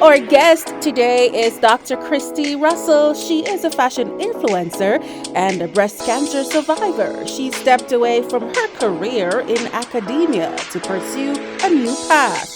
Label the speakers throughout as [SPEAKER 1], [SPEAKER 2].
[SPEAKER 1] Our guest today is Dr. Christy Russell. She is a fashion influencer and a breast cancer survivor. She stepped away from her career in academia to pursue a new path.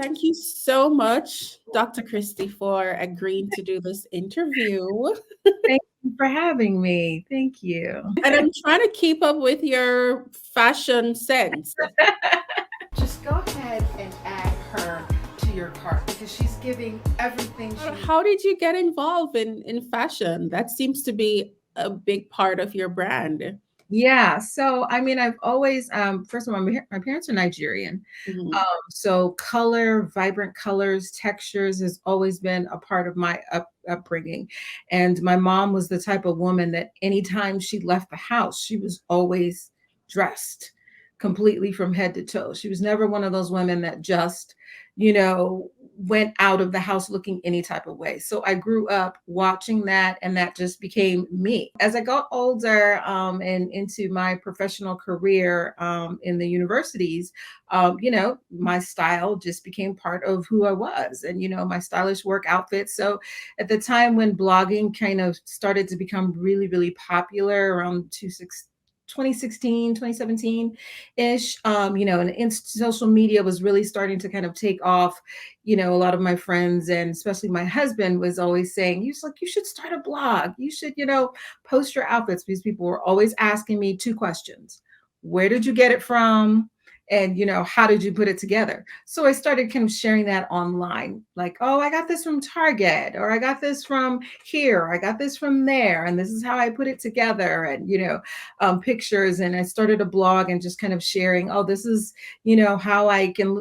[SPEAKER 1] Thank you so much, Dr. Christy, for agreeing to do this interview.
[SPEAKER 2] Thank you for having me. Thank you.
[SPEAKER 1] And I'm trying to keep up with your fashion sense.
[SPEAKER 3] Just go ahead and add her to your cart because she's giving everything she.
[SPEAKER 1] How did you get involved in fashion? That seems to be a big part of your brand.
[SPEAKER 2] Yeah. So, I mean, I've always, first of all, my parents are Nigerian.
[SPEAKER 1] Mhm.
[SPEAKER 2] So color, vibrant colors, textures has always been a part of my upbringing. And my mom was the type of woman that anytime she left the house, she was always dressed completely from head to toe. She was never one of those women that just, you know, went out of the house looking any type of way. So I grew up watching that, and that just became me. As I got older and into my professional career in the universities, my style just became part of who I was, and my stylish work outfits. So at the time when blogging kind of started to become really, really popular around 2016, 2017-ish, and social media was really starting to kind of take off. A lot of my friends and especially my husband was always saying, you should start a blog. You should, post your outfits, because people were always asking me two questions. Where did you get it from? And how did you put it together? So I started kind of sharing that online, like, oh, I got this from Target, or I got this from here, or I got this from there, and this is how I put it together. And pictures, and I started a blog and just kind of sharing, oh, this is how you can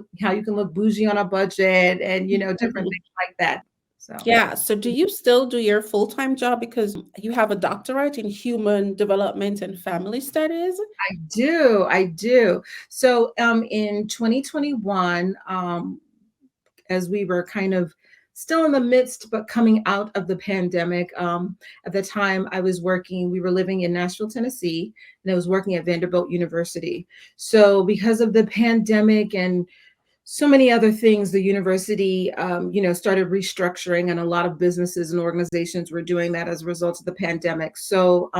[SPEAKER 2] look bougie on a budget, and different things like that. So
[SPEAKER 1] Yeah. So do you still do your full-time job because you have a doctorate in human development and family studies?
[SPEAKER 2] I do. So in 2021, as we were kind of still in the midst, but coming out of the pandemic. At the time, we were living in Nashville, Tennessee, and I was working at Vanderbilt University. So because of the pandemic and so many other things, the university, started restructuring, and a lot of businesses and organizations were doing that as a result of the pandemic. So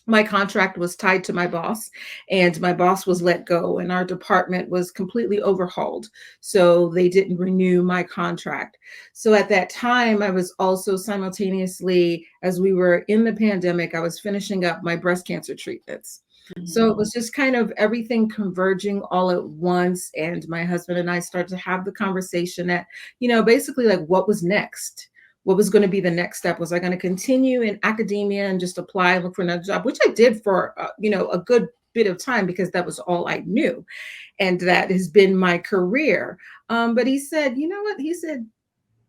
[SPEAKER 2] my contract was tied to my boss, and my boss was let go, and our department was completely overhauled. So they didn't renew my contract. So at that time, I was also simultaneously, as we were in the pandemic, I was finishing up my breast cancer treatments. So it was just kind of everything converging all at once. And my husband and I started to have the conversation that, basically, like, what was next? What was going to be the next step? Was I going to continue in academia and just apply and look for another job, which I did for a good bit of time, because that was all I knew, and that has been my career. But he said, you know what? He said,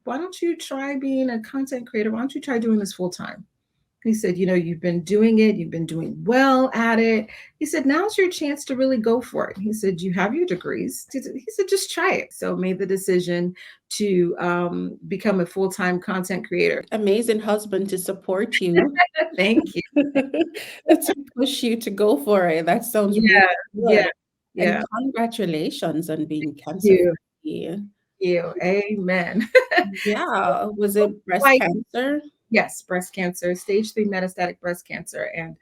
[SPEAKER 2] why don't you try being a content creator? Why don't you try doing this full time? He said, you've been doing it, you've been doing well at it. He said, now's your chance to really go for it. He said, you have your degrees. He said, just try it. So made the decision to become a full-time content creator.
[SPEAKER 1] Amazing husband to support you.
[SPEAKER 2] Thank you.
[SPEAKER 1] To push you to go for it. That sounds really
[SPEAKER 2] Yeah, yeah,
[SPEAKER 1] good. And
[SPEAKER 2] yeah.
[SPEAKER 1] congratulations on being cancer
[SPEAKER 2] You,
[SPEAKER 1] free.
[SPEAKER 2] you. Amen.
[SPEAKER 1] Yeah. Was it breast
[SPEAKER 2] Like,
[SPEAKER 1] cancer?
[SPEAKER 2] yes, breast cancer, stage 3 metastatic breast cancer. And,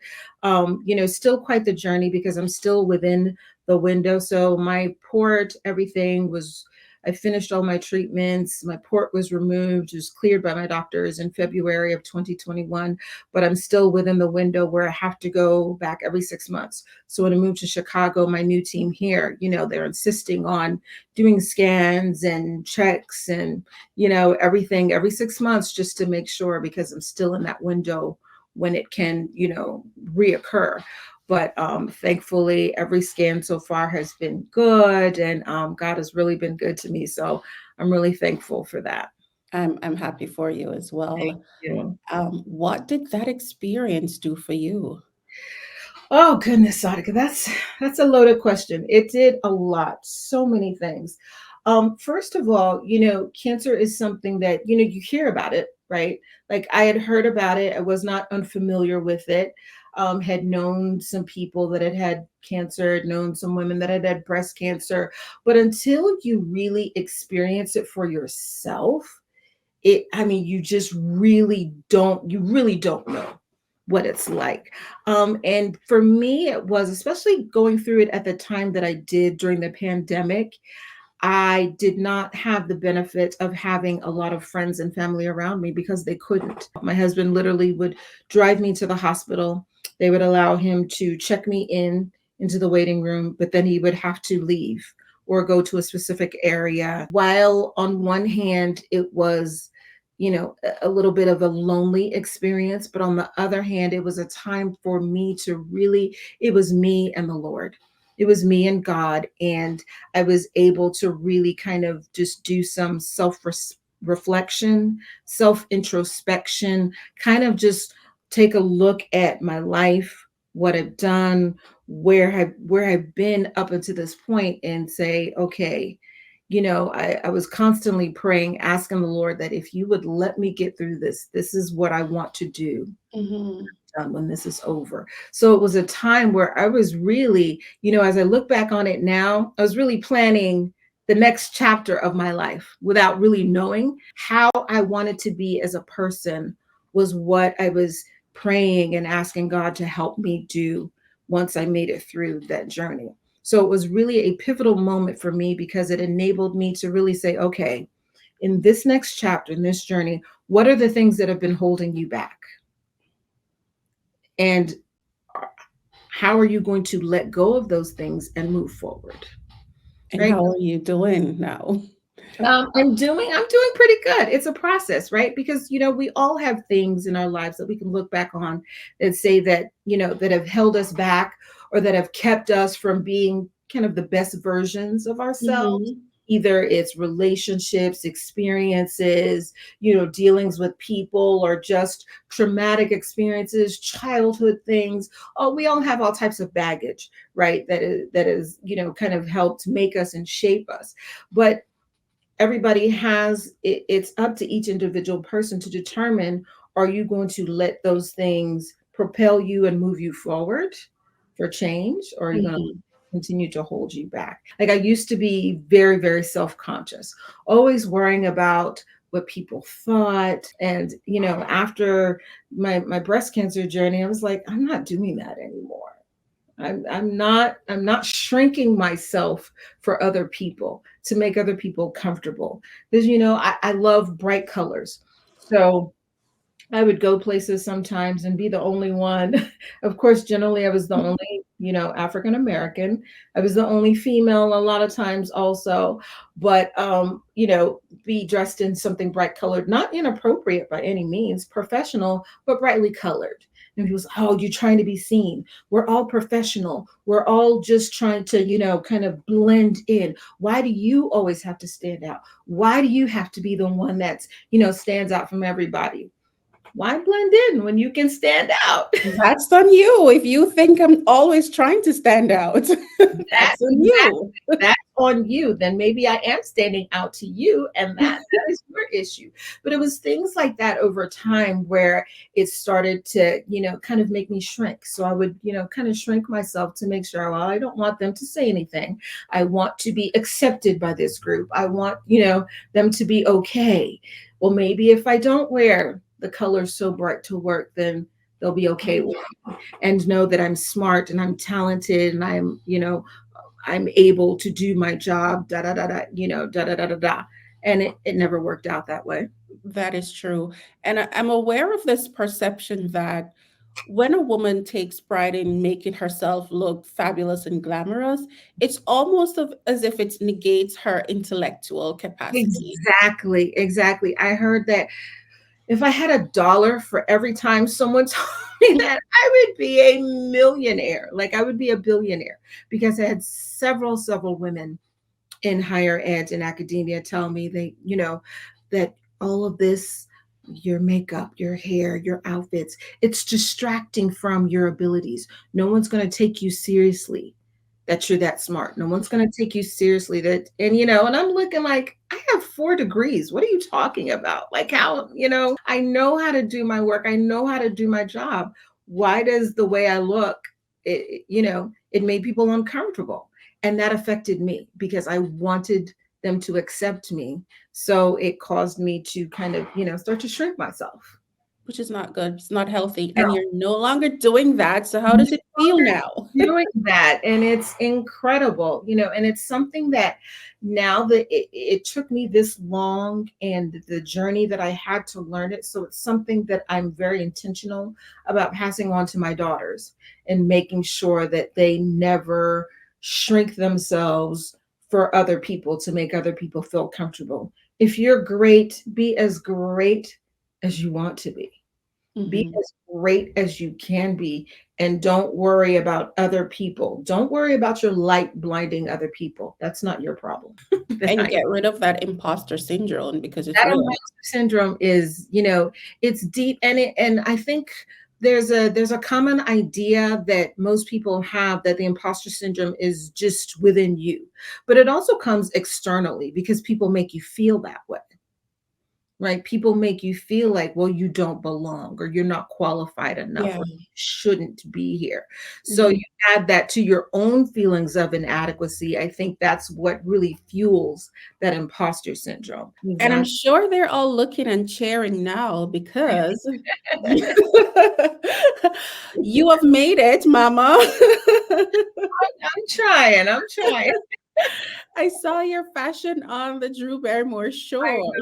[SPEAKER 2] still quite the journey, because I'm still within the window. So my port, everything was, I finished all my treatments. My port was removed, was cleared by my doctors in February of 2021, but I'm still within the window where I have to go back every 6 months. So when I moved to Chicago, my new team here, they're insisting on doing scans and checks and everything every 6 months, just to make sure, because I'm still in that window when it can, reoccur. But thankfully, every scan so far has been good, and God has really been good to me. So I'm really thankful for that.
[SPEAKER 1] I'm happy for you as
[SPEAKER 2] Thank
[SPEAKER 1] well.
[SPEAKER 2] you.
[SPEAKER 1] What did that experience do for you?
[SPEAKER 2] Oh goodness, Sadika, that's a loaded question. It did a lot, so many things. First of all, cancer is something that you hear about it, right? Like, I had heard about it, I was not unfamiliar with it. had known some people that had had cancer, had known some women that had had breast cancer. But until you really experience it for yourself, I mean, you really don't know what it's like. And for me, it was, especially going through it at the time that I did during the pandemic, I did not have the benefit of having a lot of friends and family around me because they couldn't. My husband literally would drive me to the hospital. They would allow him to check me into the waiting room, but then he would have to leave or go to a specific area. While on one hand, it was, a little bit of a lonely experience, but on the other hand, it was a time for me to really, it was me and the Lord. It was me and God. And I was able to really kind of just do some self reflection, self introspection, kind of just take a look at my life, what I've done, where I've been up until this point, and say, okay, I was constantly praying, asking the Lord that if you would let me get through this, this is what I want to do
[SPEAKER 1] Mhm.
[SPEAKER 2] when this is over. So it was a time where I was really, as I look back on it now, I was really planning the next chapter of my life without really knowing how I wanted to be as a person, was what I was praying and asking God to help me do once I made it through that journey. So it was really a pivotal moment for me because it enabled me to really say, okay, in this next chapter, in this journey, what are the things that have been holding you back? And how are you going to let go of those things and move forward?
[SPEAKER 1] And
[SPEAKER 2] Right.
[SPEAKER 1] how are you doing now?
[SPEAKER 2] I'm doing pretty good. It's a process, right? Because we all have things in our lives that we can look back on and say that, that have held us back or that have kept us from being kind of the best versions of ourselves.
[SPEAKER 1] Mhm.
[SPEAKER 2] Either it's relationships, experiences, dealings with people, or just traumatic experiences, childhood things. Oh, we all have all types of baggage, right? That is, kind of helped make us and shape us. But everybody has it's up to each individual person to determine, are you going to let those things propel you and move you forward for change, or are you going to
[SPEAKER 1] Mhm.
[SPEAKER 2] continue to hold you back? Like, I used to be very, very self-conscious, always worrying about what people thought. And after my breast cancer journey, I was like, I'm not doing that anymore. I'm not shrinking myself for other people to make other people comfortable, because I love bright colors. So I would go places sometimes and be the only one. Of course, generally I was the only, African American. I was the only female a lot of times also, but be dressed in something bright colored, not inappropriate by any means, professional, but brightly colored. And people say, "Oh, you're trying to be seen." We're all professional. We're all just trying to, kind of blend in. Why do you always have to stand out? Why do you have to be the one that's, stands out from everybody? Why blend in when you can stand out?
[SPEAKER 1] That's on you. If you think I'm always trying to stand out,
[SPEAKER 2] That
[SPEAKER 1] that's on you.
[SPEAKER 2] that's on you. Then maybe I am standing out to you, and that is your issue. But it was things like that over time where it started to, kind of make me shrink. So I would, kind of shrink myself to make sure, well, I don't want them to say anything. I want to be accepted by this group. I want, them to be okay. Well, maybe if I don't wear the colors so bright to work, then they'll be okay with me and know that I'm smart and I'm talented and I'm able to do my job, da da da da, da da da da da. And it never worked out that way.
[SPEAKER 1] That is true. And I'm aware of this perception that when a woman takes pride in making herself look fabulous and glamorous, it's almost as if it negates her intellectual capacity.
[SPEAKER 2] Exactly, exactly. I heard that if I had $1 for every time someone told me that, I would be a millionaire. Like, I would be a billionaire, because I had several women in higher ed and academia tell me that all of this, your makeup, your hair, your outfits, it's distracting from your abilities. No one's going to take you seriously that you're that smart. No one's going to take you seriously that, and I'm looking like, I have 4 degrees. What are you talking about? Like, how, I know how to do my work. I know how to do my job. Why does the way I look, it made people uncomfortable. And that affected me because I wanted them to accept me. So it caused me to kind of, start to shrink myself.
[SPEAKER 1] Which is not good. It's not healthy.
[SPEAKER 2] No,
[SPEAKER 1] And you're no longer doing that. So how
[SPEAKER 2] no
[SPEAKER 1] does it feel
[SPEAKER 2] longer
[SPEAKER 1] now?
[SPEAKER 2] doing that. And it's incredible, and it's something that now that it took me this long and the journey that I had to learn it. So it's something that I'm very intentional about passing on to my daughters and making sure that they never shrink themselves for other people to make other people feel comfortable. If you're great, be as great as you want to be. Be
[SPEAKER 1] Mhm.
[SPEAKER 2] as great as you can be, and don't worry about other people. Don't worry about your light blinding other people. That's not your problem.
[SPEAKER 1] And
[SPEAKER 2] That
[SPEAKER 1] get rid of that imposter syndrome because it's real.
[SPEAKER 2] imposter syndrome is, it's deep, and I think there's a common idea that most people have that the imposter syndrome is just within you, but it also comes externally because people make you feel that way. Right? People make you feel like, well, you don't belong or you're not qualified enough
[SPEAKER 1] Yeah.
[SPEAKER 2] or you shouldn't be here. So
[SPEAKER 1] Mhm.
[SPEAKER 2] you add that to your own feelings of inadequacy. I think that's what really fuels that imposter syndrome.
[SPEAKER 1] And I'm
[SPEAKER 2] Exactly.
[SPEAKER 1] sure they're all looking and cheering now because you have made it, mama.
[SPEAKER 2] I'm trying. I'm trying.
[SPEAKER 1] I saw your fashion on the Drew Barrymore show.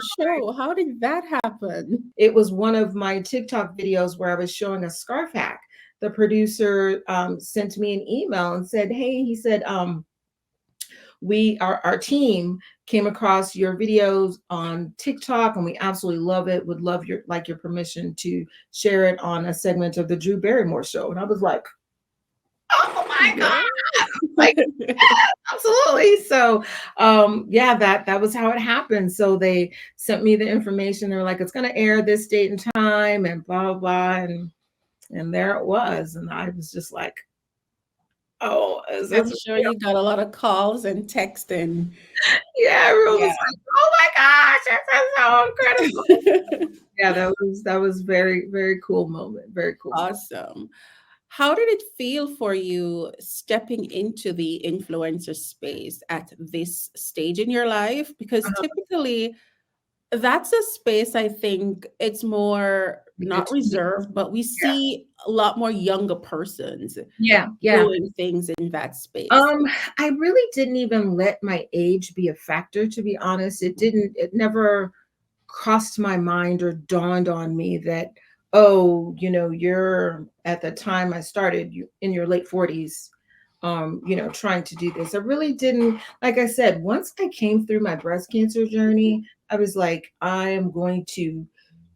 [SPEAKER 1] How did that happen?
[SPEAKER 2] It was one of my TikTok videos where I was showing a scarf hack. The producer sent me an email and said, hey, he said, our team came across your videos on TikTok and we absolutely love it. Would love your permission to share it on a segment of the Drew Barrymore show. And I was like, oh my God,
[SPEAKER 1] Yeah.
[SPEAKER 2] like absolutely. So yeah, that was how it happened. So they sent me the information. They're like, it's gonna air this date and time and blah blah blah. And there it was. And I was just like, oh, is
[SPEAKER 1] I'm
[SPEAKER 2] this
[SPEAKER 1] sure you got a lot of calls and texting.
[SPEAKER 2] yeah, everyone was
[SPEAKER 1] Yeah.
[SPEAKER 2] like, "Oh my gosh, this is so incredible." Yeah, that was very, very cool moment. Very cool moment.
[SPEAKER 1] Awesome. How did it feel for you stepping into the influencer space at this stage in your life? Because
[SPEAKER 2] Uh-huh.
[SPEAKER 1] typically that's a space I think it's more
[SPEAKER 2] We get
[SPEAKER 1] not
[SPEAKER 2] to meet.
[SPEAKER 1] reserved, but we
[SPEAKER 2] Yeah.
[SPEAKER 1] see a lot more younger persons
[SPEAKER 2] Yeah, yeah.
[SPEAKER 1] doing things in that space.
[SPEAKER 2] Um, I really didn't even let my age be a factor, to be honest. It never crossed my mind or dawned on me that, oh, you're at the time I started, you in your late 40s, trying to do this. I really didn't, like I said, once I came through my breast cancer journey, I was like, I am going to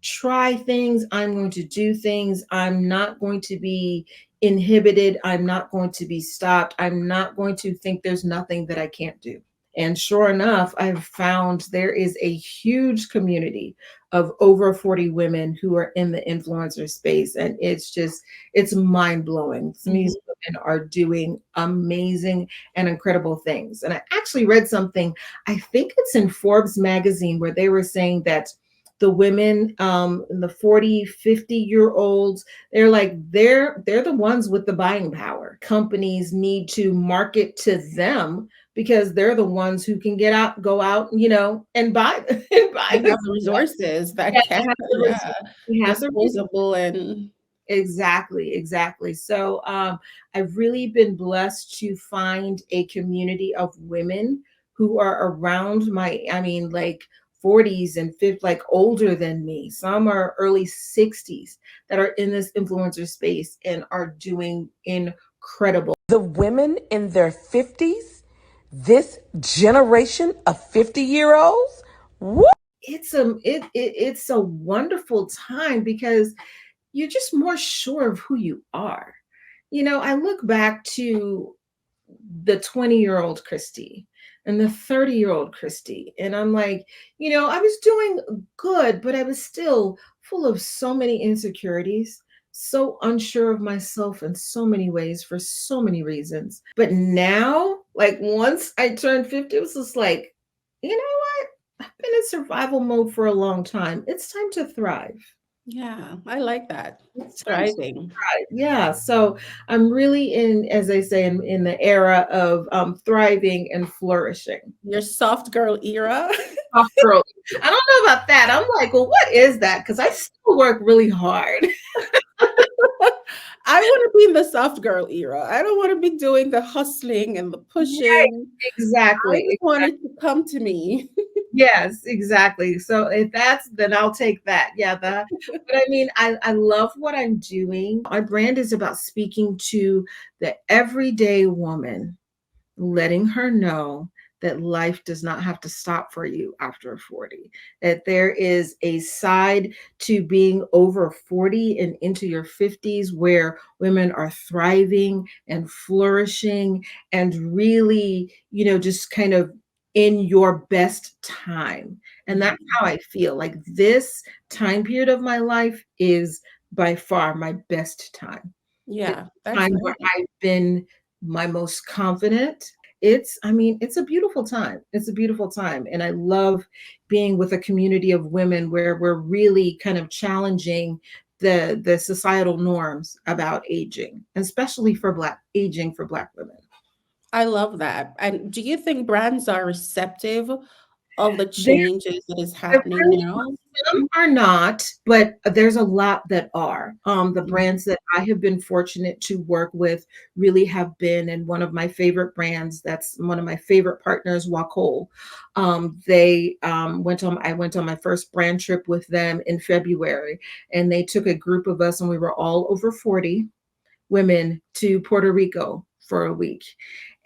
[SPEAKER 2] try things, I'm going to do things, I'm not going to be inhibited, I'm not going to be stopped, I'm not going to think there's nothing that I can't do. And sure enough, I've found there is a huge community of over 40 women who are in the influencer space. And it's mind blowing.
[SPEAKER 1] Mhm.
[SPEAKER 2] These women are doing amazing and incredible things. And I actually read something, I think it's in Forbes magazine, where they were saying that the women in the 40, 50-year olds, they're the ones with the buying power. Companies need to market to them because they're the ones who can go out, and buy and
[SPEAKER 1] They
[SPEAKER 2] buy
[SPEAKER 1] have
[SPEAKER 2] this
[SPEAKER 1] the
[SPEAKER 2] stuff.
[SPEAKER 1] resources
[SPEAKER 2] Yeah,
[SPEAKER 1] that
[SPEAKER 2] they
[SPEAKER 1] can,
[SPEAKER 2] have the
[SPEAKER 1] yeah,
[SPEAKER 2] they have the
[SPEAKER 1] disposable and
[SPEAKER 2] exactly, exactly. So I've really been blessed to find a community of women who are around I mean, like 40s and 50, like older than me. Some are early 60s that are in this influencer space and are doing incredible.
[SPEAKER 4] The women in their 50s, this generation of 50-year-olds,
[SPEAKER 2] It's a wonderful time because you're just more sure of who you are. I look back to the 20-year-old Christy and the 30-year-old Christy, and I'm like, I was doing good, but I was still full of so many insecurities, so unsure of myself in so many ways for so many reasons. But now, like once I turned 50, it was just like, you know what? I've been in survival mode for a long time. It's time to thrive.
[SPEAKER 1] Yeah, I like that.
[SPEAKER 2] It's time to
[SPEAKER 1] Thriving.
[SPEAKER 2] thrive. Yeah. So I'm really in, as they say, in the era of thriving and flourishing.
[SPEAKER 1] Your soft girl era.
[SPEAKER 2] Soft girl. I don't know about that. I'm like, well, what is that? Because I still work really hard.
[SPEAKER 1] I want to be in the soft girl era. I don't want to be doing the hustling and the
[SPEAKER 2] Right.
[SPEAKER 1] pushing. I
[SPEAKER 2] Exactly.
[SPEAKER 1] just want it to come to me.
[SPEAKER 2] Yes, exactly. So if that's, then I'll take that. Yeah, but I mean, I love what I'm doing. Our brand is about speaking to the everyday woman, letting her know that life does not have to stop for you after 40, that there is a side to being over 40 and into your 50s where women are thriving and flourishing and really, just kind of in your best time. And that's
[SPEAKER 1] Mhm.
[SPEAKER 2] how I feel like this time period of my life is by far my best time. It's
[SPEAKER 1] Yeah,
[SPEAKER 2] a
[SPEAKER 1] that's
[SPEAKER 2] time where
[SPEAKER 1] nice.
[SPEAKER 2] I've been my most confident. It's a beautiful time. It's a beautiful time. And I love being with a community of women where we're really kind of challenging the societal norms about aging, especially for black women.
[SPEAKER 1] I love that. And do you think brands are receptive of the
[SPEAKER 2] There
[SPEAKER 1] changes that is
[SPEAKER 2] There
[SPEAKER 1] happening
[SPEAKER 2] really
[SPEAKER 1] now?
[SPEAKER 2] some are not, but there's a lot that are. The
[SPEAKER 1] Mhm.
[SPEAKER 2] brands that I have been fortunate to work with really have been, and one of my favorite brands, that's one of my favorite partners, Wacol. They I went on my first brand trip with them in February, and they took a group of us, and we were all over 40 women to Puerto Rico for a week.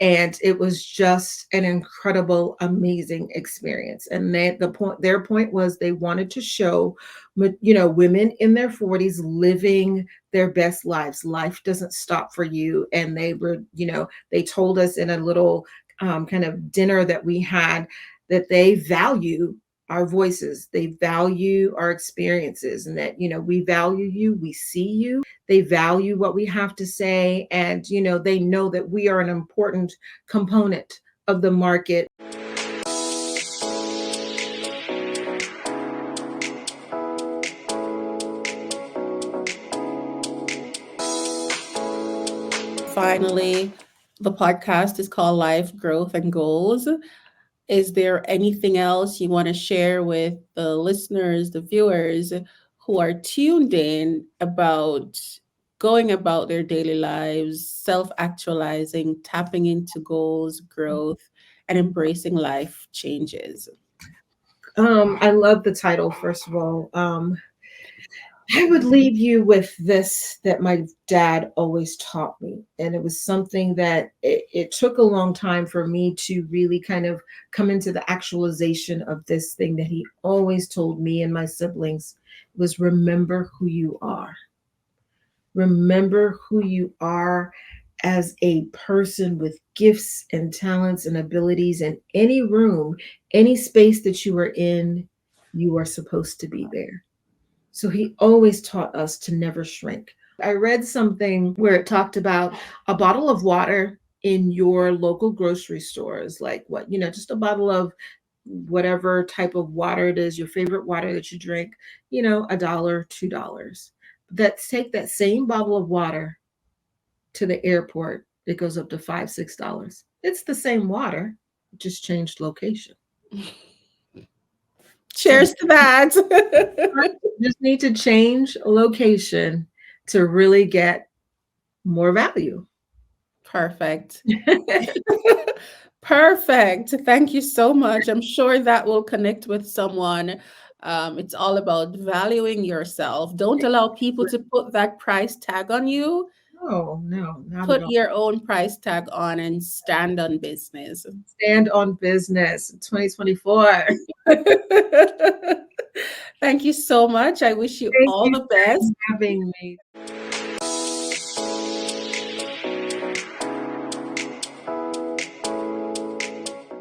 [SPEAKER 2] And it was just an incredible, amazing experience. And their point was they wanted to show, women in their 40s living their best lives. Life doesn't stop for you. And they told us in a little kind of dinner that we had that they value our voices, they value our experiences, and that, we value you, we see you, they value what we have to say, and they know that we are an important component of the market.
[SPEAKER 1] Finally, the podcast is called Life, Growth, and Goals. Is there anything else you want to share with the listeners, the viewers who are tuned in about going about their daily lives, self actualizing, tapping into goals, growth, and embracing life changes?
[SPEAKER 2] I love the title, first of all. I would leave you with this that my dad always taught me. And it was something that it took a long time for me to really kind of come into the actualization of this thing that he always told me and my siblings was remember who you are. Remember who you are as a person with gifts and talents and abilities in any room, any space that you are in, you are supposed to be there. So he always taught us to never shrink. I read something where it talked about a bottle of water in your local grocery stores, like what, just a bottle of whatever type of water it is, your favorite water that you drink, a dollar, $2. Let's take that same bottle of water to the airport. It goes up to $5, $6. It's the same water, just changed location. So
[SPEAKER 1] Cheers to that.
[SPEAKER 2] just need to change location to really get more value.
[SPEAKER 1] Perfect. Perfect. Thank you so much. I'm sure that will connect with someone. It's all about valuing yourself. Don't allow people to put that price tag on you.
[SPEAKER 2] No, no, not at
[SPEAKER 1] Put
[SPEAKER 2] all.
[SPEAKER 1] your own price tag on and stand on business.
[SPEAKER 2] Stand on business 2024.
[SPEAKER 1] Thank you so much. I wish you
[SPEAKER 2] Thank
[SPEAKER 1] all
[SPEAKER 2] you
[SPEAKER 1] the best.
[SPEAKER 2] for having me.